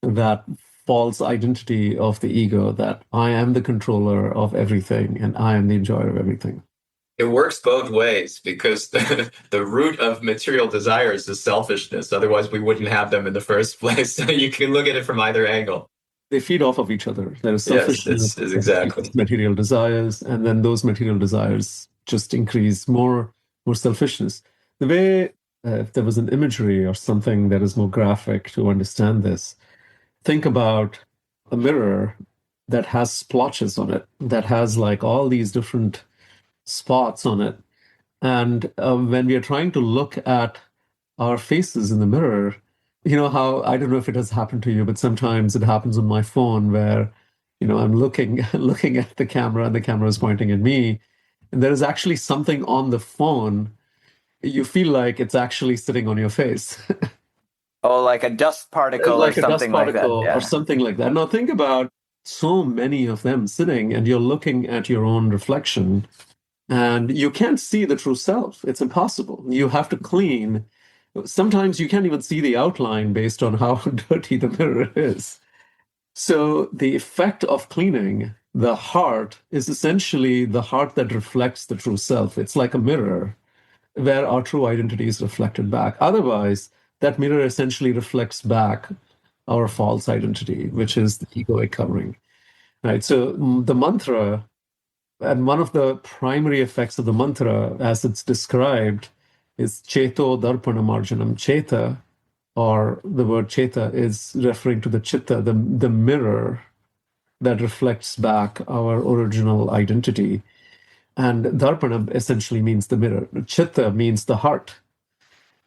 that false identity of the ego that I am the controller of everything and I am the enjoyer of everything. It works both ways, because the root of material desires is selfishness. Otherwise, we wouldn't have them in the first place. So you can look at it from either angle. They feed off of each other. There is Yes, selfishness, this is exactly. material desires, and then those material desires just increase more selfishness. The way, if there was an imagery or something that is more graphic to understand this, think about a mirror that has splotches on it, that has like all these different spots on it. And when we are trying to look at our faces in the mirror, you know how, I don't know if it has happened to you, but sometimes it happens on my phone where, I'm looking at the camera and the camera is pointing at me. And there is actually something on the phone. You feel like it's actually sitting on your face. Oh, like a dust particle Like or a dust something like that. particle Yeah. or something like that. Now think about so many of them sitting and you're looking at your own reflection and you can't see the true self. It's impossible. You have to clean. Sometimes you can't even see the outline based on how dirty the mirror is. So the effect of cleaning the heart is essentially the heart that reflects the true self. It's like a mirror where our true identity is reflected back. Otherwise, that mirror essentially reflects back our false identity, which is the egoic covering. Right. So the mantra, and one of the primary effects of the mantra, as it's described, is Cheto Darpana Marjanam. Cheta, or the word Cheta, is referring to the Chitta, the mirror that reflects back our original identity. And Darpana essentially means the mirror. Chitta means the heart.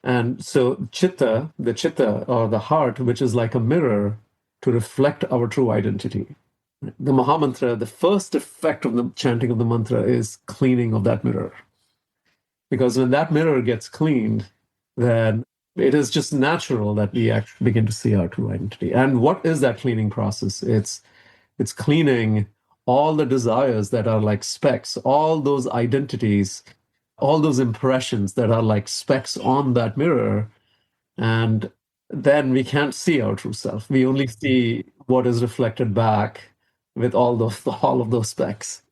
And so Chitta, the Chitta, or the heart, which is like a mirror to reflect our true identity. The Maha-Mantra, the first effect of the chanting of the mantra is cleaning of that mirror. Because when that mirror gets cleaned, then it is just natural that we actually begin to see our true identity. And what is that cleaning process? It's cleaning all the desires that are like specks, all those identities, all those impressions that are like specks on that mirror. And then we can't see our true self. We only see what is reflected back with all of those specks.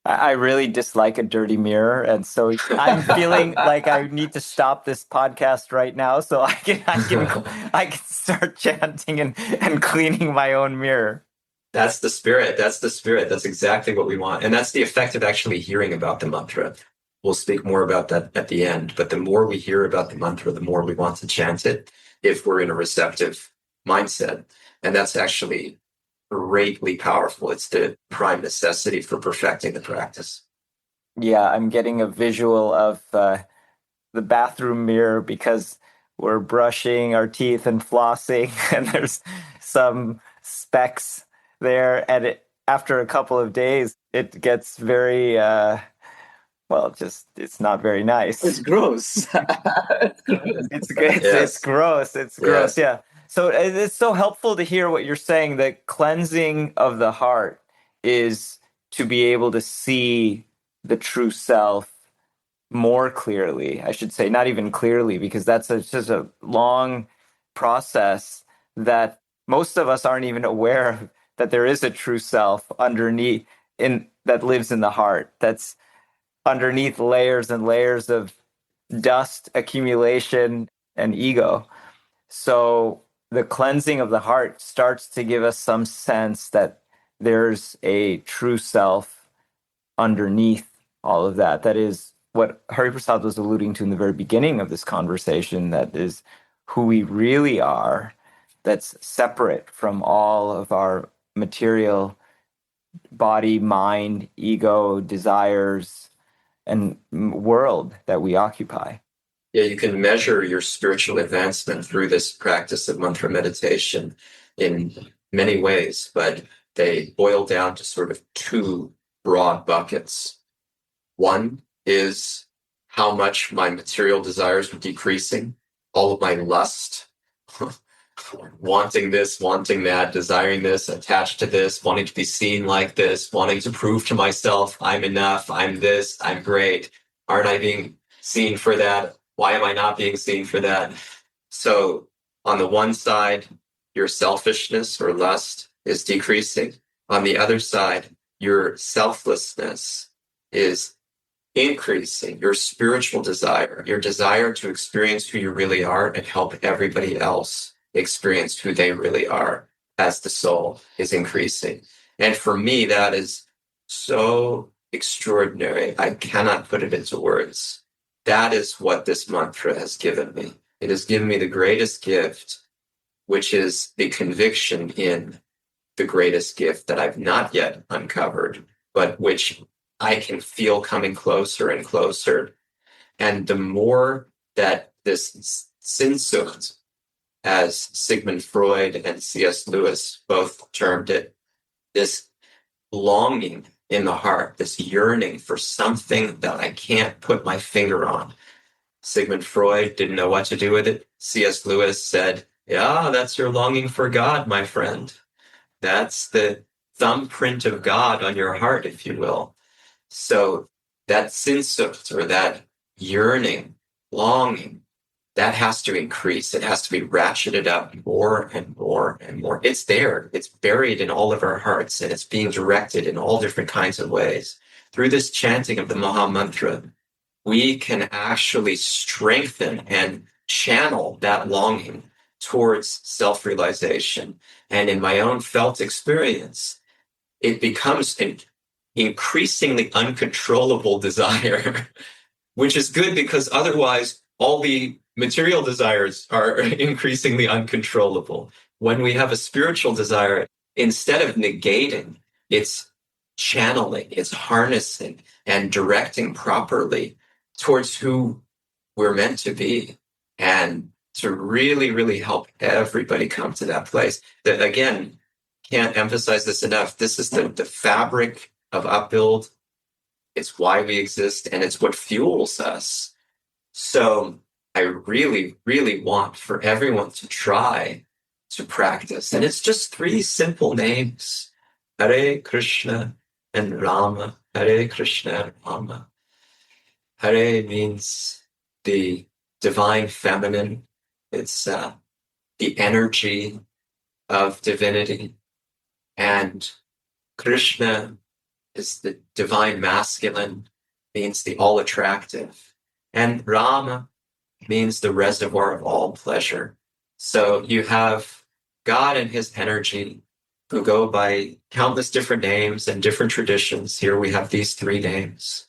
I really dislike a dirty mirror, and so I'm feeling like I need to stop this podcast right now so I can start chanting and cleaning my own mirror. That's the spirit. That's the spirit. That's exactly what we want. And that's the effect of actually hearing about the mantra. We'll speak more about that at the end. But the more we hear about the mantra, the more we want to chant it if we're in a receptive mindset. And that's actually greatly powerful. It's the prime necessity for perfecting the practice. Yeah, I'm getting a visual of the bathroom mirror because we're brushing our teeth and flossing, and there's some specks there. And after a couple of days, it gets very, it's not very nice. It's gross. It's gross. It's gross. Yeah. So it's so helpful to hear what you're saying. The cleansing of the heart is to be able to see the true self more clearly. I should say, not even clearly, because that's just a long process that most of us aren't even aware that there is a true self underneath that lives in the heart, that's underneath layers and layers of dust accumulation and ego. So the cleansing of the heart starts to give us some sense that there's a true self underneath all of that. That is what Hari Prasad was alluding to in the very beginning of this conversation, that is who we really are, that's separate from all of our material body, mind, ego, desires, and world that we occupy. Yeah, you can measure your spiritual advancement through this practice of mantra meditation in many ways, but they boil down to sort of two broad buckets. One is how much my material desires are decreasing, all of my lust, wanting this, wanting that, desiring this, attached to this, wanting to be seen like this, wanting to prove to myself I'm enough, I'm this, I'm great. Aren't I being seen for that? Why am I not being seen for that? So on the one side, your selfishness or lust is decreasing. On the other side, your selflessness is increasing. Your spiritual desire, your desire to experience who you really are and help everybody else experience who they really are as the soul is increasing. And for me, that is so extraordinary. I cannot put it into words. That is what this mantra has given me. It has given me the greatest gift, which is the conviction in the greatest gift that I've not yet uncovered, but which I can feel coming closer and closer. And the more that this Sehnsucht, as Sigmund Freud and C.S. Lewis both termed it, this longing in the heart, this yearning for something that I can't put my finger on. Sigmund Freud didn't know what to do with it. C.S. Lewis said, yeah, that's your longing for God, my friend. That's the thumbprint of God on your heart, if you will. So that Sehnsucht, or that yearning, longing, that has to increase. It has to be ratcheted up more and more and more. It's there. It's buried in all of our hearts, and it's being directed in all different kinds of ways. Through this chanting of the Maha-Mantra, we can actually strengthen and channel that longing towards self-realization. And in my own felt experience, it becomes an increasingly uncontrollable desire, which is good because otherwise all the material desires are increasingly uncontrollable. When we have a spiritual desire, instead of negating, it's channeling, it's harnessing and directing properly towards who we're meant to be, and to really, really help everybody come to that place. That, again, can't emphasize this enough. This is the fabric of Upbuild. It's why we exist, and it's what fuels us. So I really, really want for everyone to try to practice. And it's just 3 simple names: Hare Krishna and Rama. Hare Krishna and Rama. Hare means the divine feminine. It's the energy of divinity. And Krishna is the divine masculine, means the all-attractive. And Rama means the reservoir of all pleasure. So you have God and his energy, who go by countless different names and different traditions. Here we have these 3 names.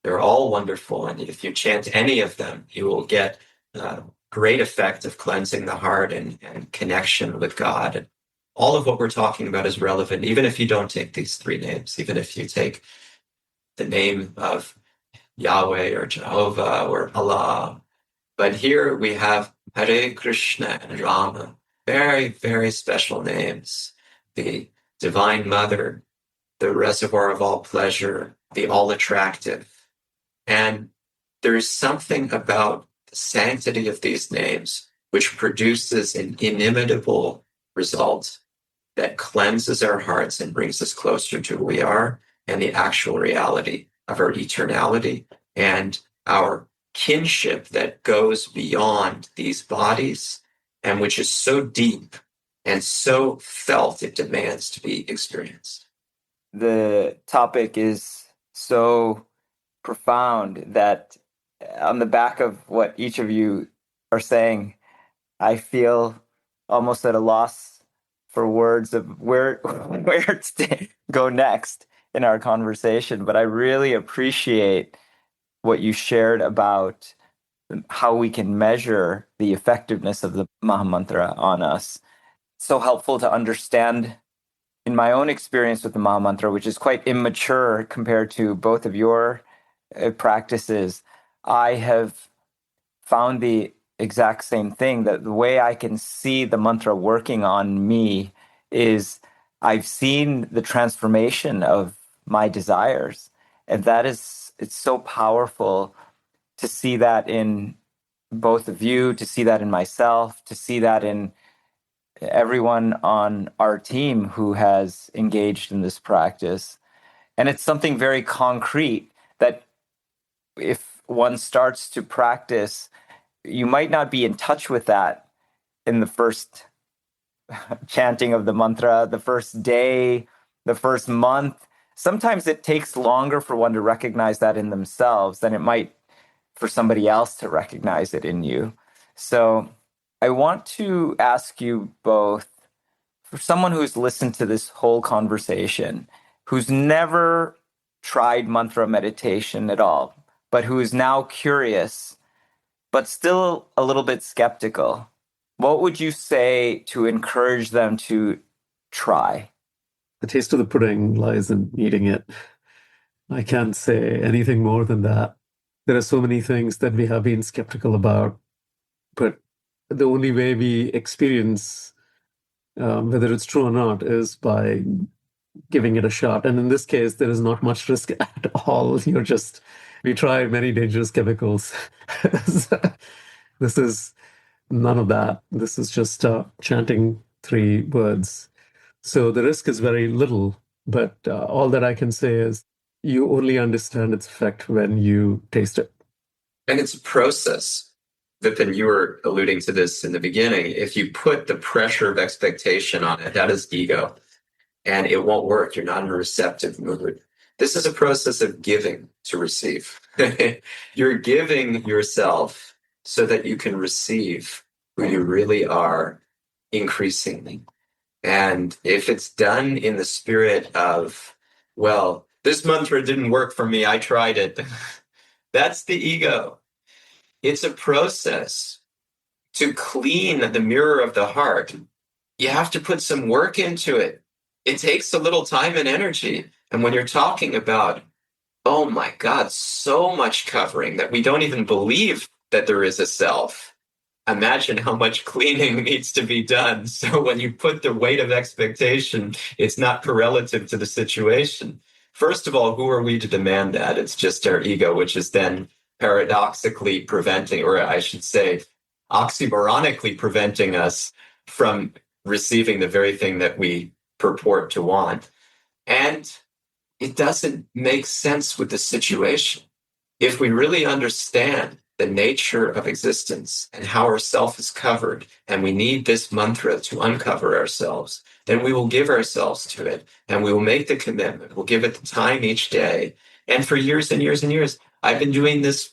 They're all wonderful, and if you chant any of them, you will get a great effect of cleansing the heart and connection with God. And all of what we're talking about is relevant, even if you don't take these 3 names, even if you take the name of Yahweh or Jehovah or Allah. But here we have Hare Krishna and Rama, very, very special names. The Divine Mother, the reservoir of all pleasure, the all-attractive. And there is something about the sanctity of these names which produces an inimitable result that cleanses our hearts and brings us closer to who we are and the actual reality of our eternality and our kinship that goes beyond these bodies, and which is so deep and so felt it demands to be experienced. The topic is so profound that on the back of what each of you are saying, I feel almost at a loss for words of where to go next in our conversation. But I really appreciate what you shared about how we can measure the effectiveness of the Maha-Mantra on us. So helpful to understand in my own experience with the Maha-Mantra, which is quite immature compared to both of your practices. I have found the exact same thing, that the way I can see the mantra working on me is I've seen the transformation of my desires. And it's so powerful to see that in both of you, to see that in myself, to see that in everyone on our team who has engaged in this practice. And it's something very concrete that if one starts to practice, you might not be in touch with that in the first chanting of the mantra, the first day, the first month. Sometimes it takes longer for one to recognize that in themselves than it might for somebody else to recognize it in you. So I want to ask you both, for someone who's listened to this whole conversation, who's never tried mantra meditation at all, but who is now curious, but still a little bit skeptical, what would you say to encourage them to try? The taste of the pudding lies in eating it. I can't say anything more than that. There are so many things that we have been skeptical about, but the only way we experience whether it's true or not is by giving it a shot. And in this case, there is not much risk at all. We try many dangerous chemicals. This is none of that. This is just chanting 3 words. So the risk is very little, but all that I can say is you only understand its effect when you taste it. And it's a process. Vipin, you were alluding to this in the beginning. If you put the pressure of expectation on it, that is ego, and it won't work. You're not in a receptive mood. This is a process of giving to receive. You're giving yourself so that you can receive who you really are increasingly. And if it's done in the spirit of, well, this mantra didn't work for me, I tried it. That's the ego. It's a process to clean the mirror of the heart. You have to put some work into it. It takes a little time and energy. And when you're talking about, oh my God, so much covering that we don't even believe that there is a self, imagine how much cleaning needs to be done. So when you put the weight of expectation, it's not correlative to the situation. First of all, who are we to demand that? It's just our ego, which is then paradoxically preventing, or I should say, oxymoronically preventing us from receiving the very thing that we purport to want. And it doesn't make sense with the situation. If we really understand the nature of existence and how our self is covered, and we need this mantra to uncover ourselves, then we will give ourselves to it, and we will make the commitment. We'll give it the time each day. And for years and years and years, I've been doing this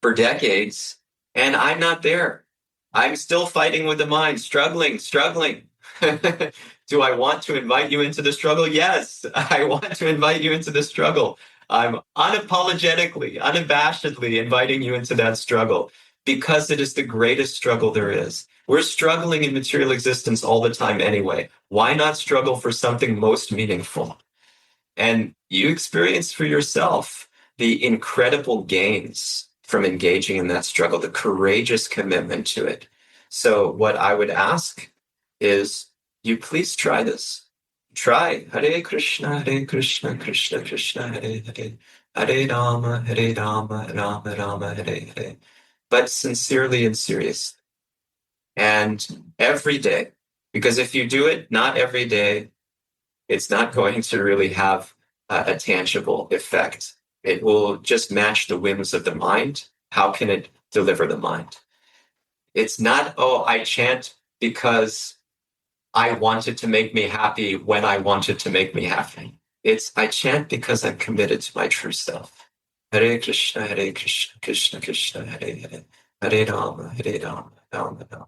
for decades, and I'm not there. I'm still fighting with the mind, struggling. Do I want to invite you into the struggle? Yes, I want to invite you into the struggle. I'm unapologetically, unabashedly inviting you into that struggle because it is the greatest struggle there is. We're struggling in material existence all the time anyway. Why not struggle for something most meaningful? And you experience for yourself the incredible gains from engaging in that struggle, the courageous commitment to it. So what I would ask is, you please try this. Try Hare Krishna, Krishna Krishna, Hare Hare, Hare Rama, Rama Rama, Hare Hare. But sincerely and seriously. And every day. Because if you do it not every day, it's not going to really have a tangible effect. It will just match the whims of the mind. How can it deliver the mind? It's not, oh, I chant because I want it to make me happy when I want it to make me happy. It's I chant because I'm committed to my true self. Hare Krishna, Krishna Krishna, Hare Hare, Hare Rama, Rama Rama.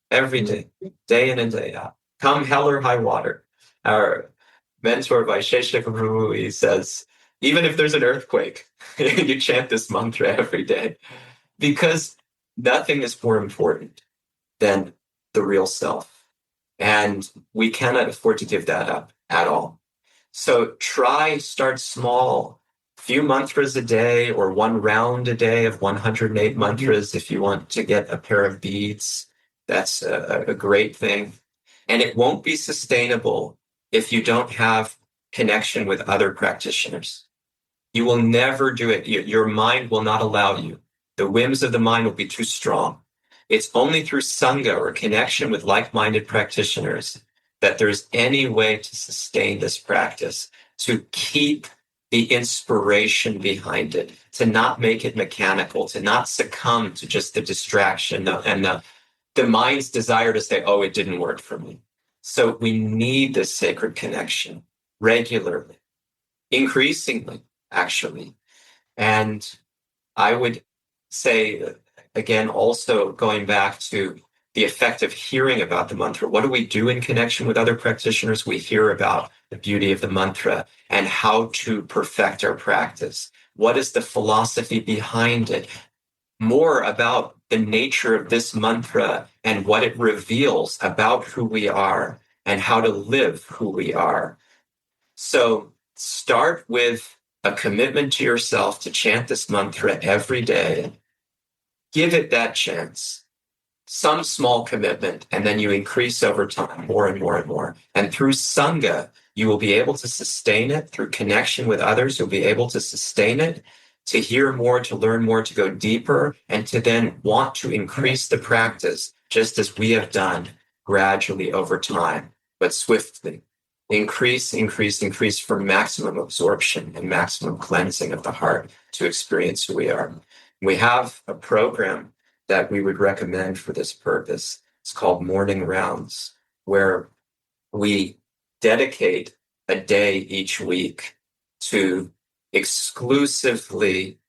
Every day in and day out. Come hell or high water. Our mentor Vaisheshika Prabhu, he says, even if there's an earthquake, you chant this mantra every day because nothing is more important than the real self. And we cannot afford to give that up at all. So start small, few mantras a day or one round a day of 108 mantras. If you want to get a pair of beads, that's a great thing. And it won't be sustainable if you don't have connection with other practitioners. You will never do it. Your mind will not allow you. The whims of the mind will be too strong. It's only through Sangha or connection with like-minded practitioners that there's any way to sustain this practice, to keep the inspiration behind it, to not make it mechanical, to not succumb to just the distraction and the mind's desire to say, oh, it didn't work for me. So we need this sacred connection regularly, increasingly, actually. And I would say, again, also going back to the effect of hearing about the mantra. What do we do in connection with other practitioners? We hear about the beauty of the mantra and how to perfect our practice. What is the philosophy behind it? More about the nature of this mantra and what it reveals about who we are and how to live who we are. So start with a commitment to yourself to chant this mantra every day. Give it that chance, some small commitment, and then you increase over time more and more and more. And through Sangha, you will be able to sustain it. Through connection with others, you'll be able to sustain it, to hear more, to learn more, to go deeper, and to then want to increase the practice, just as we have done gradually over time, but swiftly. Increase for maximum absorption and maximum cleansing of the heart to experience who we are. We have a program that we would recommend for this purpose. It's called Morning Rounds, where we dedicate a day each week to exclusively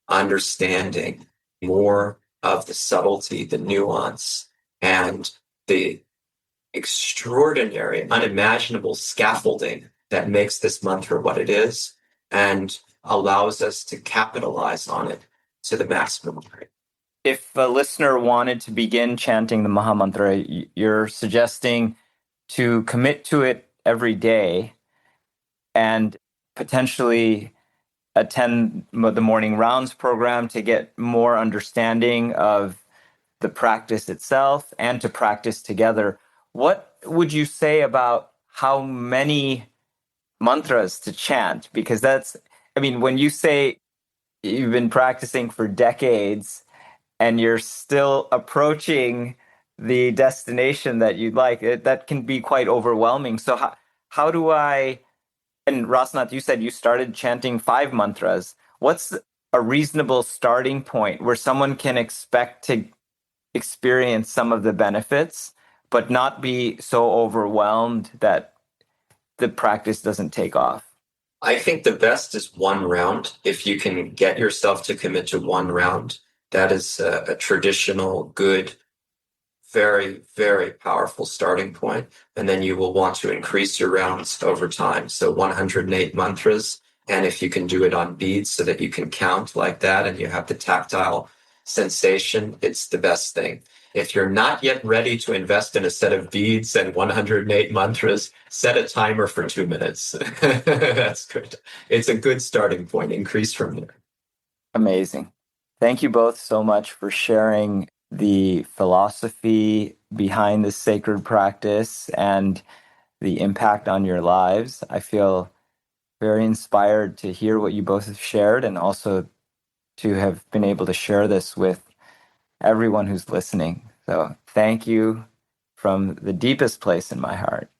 understanding more of the subtlety, the nuance, and the extraordinary, unimaginable scaffolding that makes this mantra what it is and allows us to capitalize on it to the maximum degree. If a listener wanted to begin chanting the Maha-Mantra, you're suggesting to commit to it every day and potentially attend the Morning Rounds program to get more understanding of the practice itself and to practice together. What would you say about how many mantras to chant? Because when you say you've been practicing for decades and you're still approaching the destination that you'd like, that can be quite overwhelming. So how do I, and Rasanath, you said you started chanting 5 mantras. What's a reasonable starting point where someone can expect to experience some of the benefits, but not be so overwhelmed that the practice doesn't take off? I think the best is 1 round. If you can get yourself to commit to 1 round, that is a traditional, good, very, very powerful starting point. And then you will want to increase your rounds over time. So 108 mantras. And if you can do it on beads so that you can count like that and you have the tactile sensation, it's the best thing. If you're not yet ready to invest in a set of beads and 108 mantras, set a timer for 2 minutes. That's good. It's a good starting point. Increase from there. Amazing. Thank you both so much for sharing the philosophy behind this sacred practice and the impact on your lives. I feel very inspired to hear what you both have shared and also to have been able to share this with everyone who's listening. So thank you from the deepest place in my heart.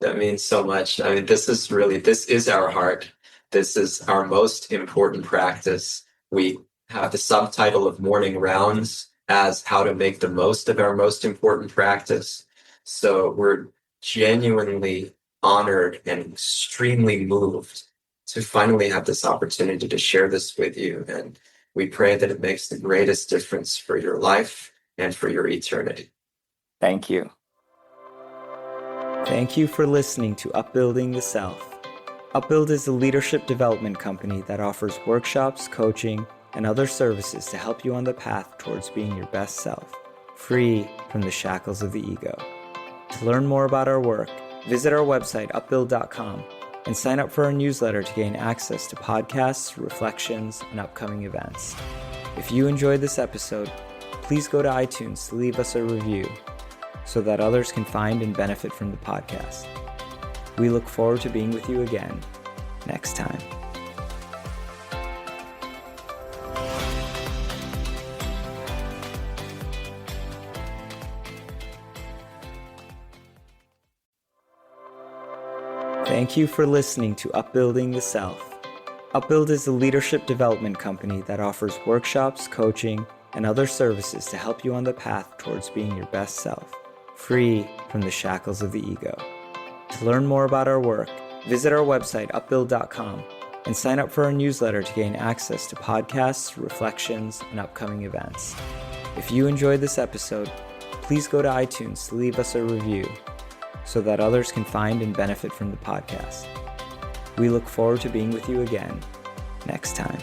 That means so much. I mean, this is our heart. This is our most important practice. We have the subtitle of Morning Rounds as how to make the most of our most important practice. So we're genuinely honored and extremely moved to finally have this opportunity to share this with you. And we pray that it makes the greatest difference for your life and for your eternity. Thank you. Thank you for listening to Upbuilding the Self. Upbuild is a leadership development company that offers workshops, coaching, and other services to help you on the path towards being your best self, free from the shackles of the ego. To learn more about our work, visit our website, upbuild.com, and sign up for our newsletter to gain access to podcasts, reflections, and upcoming events. If you enjoyed this episode, please go to iTunes to leave us a review so that others can find and benefit from the podcast. We look forward to being with you again next time. Thank you for listening to Upbuilding the Self. Upbuild is a leadership development company that offers workshops, coaching, and other services to help you on the path towards being your best self, free from the shackles of the ego. To learn more about our work, visit our website, upbuild.com, and sign up for our newsletter to gain access to podcasts, reflections, and upcoming events. If you enjoyed this episode, please go to iTunes to leave us a review so that others can find and benefit from the podcast. We look forward to being with you again next time.